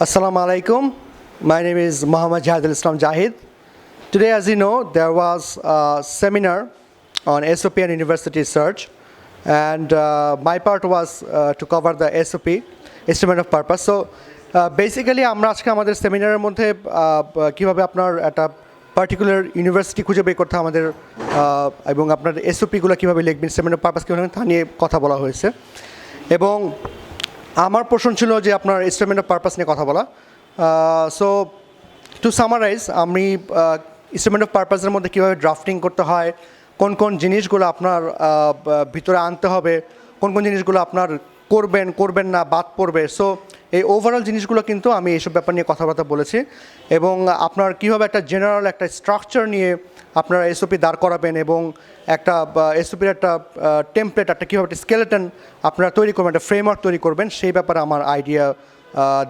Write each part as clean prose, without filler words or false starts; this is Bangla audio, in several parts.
Assalamu alaikum. My name is Muhammad Jahidul Islam Jahid. Today, as you know, there was a seminar on SOP and university search, and my part was to cover the SOP, Statement of Purpose. So, basically, আমরা আজকে আমাদের সেমিনারের মধ্যে কিভাবে আপনার একটা পার্টিকুলার ইউনিভার্সিটি খুঁজে বের করতে আমাদের এবং আপনার এসওপিগুলো কীভাবে লিখবেন, স্টেটমেন্ট অফ পারপাস কীভাবে তা নিয়ে কথা বলা হয়েছে। এবং আমার প্রশ্ন ছিল যে আপনার স্টেটমেন্ট অফ পারপাস নিয়ে কথা বলা। সো টু সামারাইজ, আমি স্টেটমেন্ট অফ পারপাসের মধ্যে কীভাবে ড্রাফটিং করতে হয়, কোন কোন জিনিসগুলো আপনার ভিতরে আনতে হবে, কোন কোন জিনিসগুলো আপনার করবেন না, বাদ পড়বে। সো এই ওভারঅল জিনিসগুলো কিন্তু আমি এইসব ব্যাপার নিয়ে কথাবার্তা বলেছি এবং আপনার কীভাবে একটা জেনারেল একটা স্ট্রাকচার নিয়ে আপনারা এসওপি দাঁড় করাবেন এবং একটা এসওপির একটা টেমপ্লেট, একটা কীভাবে একটা স্কেলেটন আপনারা তৈরি করবেন, একটা ফ্রেমওয়ার্ক তৈরি করবেন, সেই ব্যাপারে আমার আইডিয়া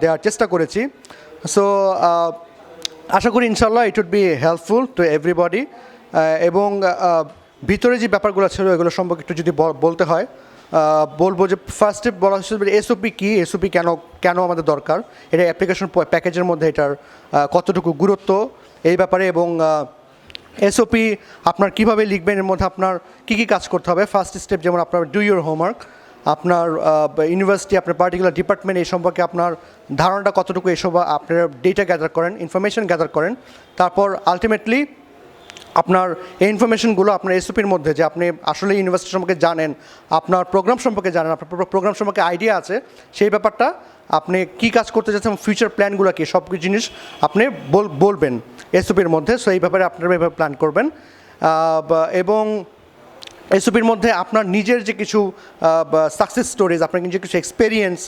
দেওয়ার চেষ্টা করেছি। সো আশা করি ইনশাল্লাহ it would be helpful to everybody. এবং ভিতরে যে ব্যাপারগুলো ছিল এগুলো সম্পর্কে একটু যদি বলতে হয়, বলবো যে ফার্স্টে বলা হচ্ছে এসওপি কী, এসওপি কেন আমাদের দরকার, এটা অ্যাপ্লিকেশন প্যাকেজের মধ্যে এটার কতটুকু গুরুত্ব এই ব্যাপারে, এবং এসওপি আপনার কীভাবে লিখবেন, এর মধ্যে আপনার কী কী কাজ করতে হবে। ফার্স্ট স্টেপ যেমন আপনার ডু ইউর হোমওয়ার্ক, আপনার ইউনিভার্সিটি, আপনার পার্টিকুলার ডিপার্টমেন্ট এই সম্পর্কে আপনার ধারণাটা কতটুকু, এসব আপনার ডেটা গ্যাদার করেন, ইনফরমেশন গ্যাদার করেন। তারপর আলটিমেটলি আপনার এই ইনফরমেশনগুলো আপনার এসওপির মধ্যে, যে আপনি আসলে ইউনিভার্সিটি সম্পর্কে জানেন, আপনার প্রোগ্রাম সম্পর্কে জানেন, আপনার প্রোগ্রাম সম্পর্কে আইডিয়া আছে, সেই ব্যাপারটা আপনি কী কাজ করতে চাচ্ছেন, ফিউচার প্ল্যানগুলো কী, সব কিছু জিনিস আপনি বলবেন এসওপির মধ্যে। সো এই ব্যাপারে আপনারা এভাবে প্ল্যান করবেন। এবং এসওপির মধ্যে আপনার নিজের যে কিছু সাকসেস স্টোরিজ, আপনার নিজের কিছু এক্সপেরিয়েন্স,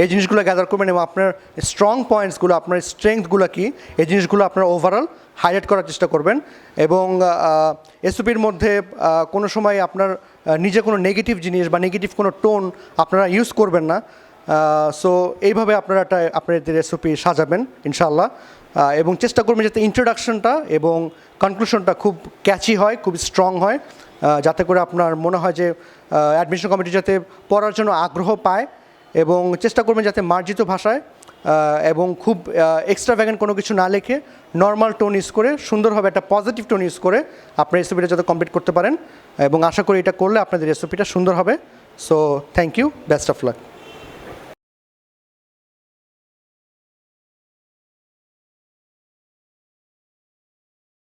এই জিনিসগুলো গ্যাদার করবেন এবং আপনার স্ট্রং পয়েন্টসগুলো, আপনার স্ট্রেংথগুলো কী, এই জিনিসগুলো আপনার ওভারঅল হাইলাইট করার চেষ্টা করবেন। এবং এসওপির মধ্যে কোনো সময় আপনার নিজে কোনো নেগেটিভ জিনিস বা নেগেটিভ কোনো টোন আপনারা ইউজ করবেন না। সো এইভাবে আপনারা আপনাদের এসওপি সাজাবেন ইনশাআল্লাহ, এবং চেষ্টা করবেন যাতে ইন্ট্রোডাকশনটা এবং কনক্লুশনটা খুব ক্যাচি হয়, খুব স্ট্রং হয়, যাতে করে আপনার মনে হয় যে অ্যাডমিশন কমিটি যাতে পড়ার জন্য আগ্রহ পায়। এবং চেষ্টা করবেন যাতে মার্জিত ভাষায় এবং খুব এক্সট্রাভ্যাগেন্ট কোনো কিছু না লিখে নর্মাল টোন ইউজ করে, সুন্দরভাবে একটা পজিটিভ টোন ইউজ করে আপনার এসওপিটা যাতে কমপ্লিট করতে পারেন। এবং আশা করি এটা করলে আপনাদের এসওপিটা সুন্দর হবে। So thank you, best of lakh.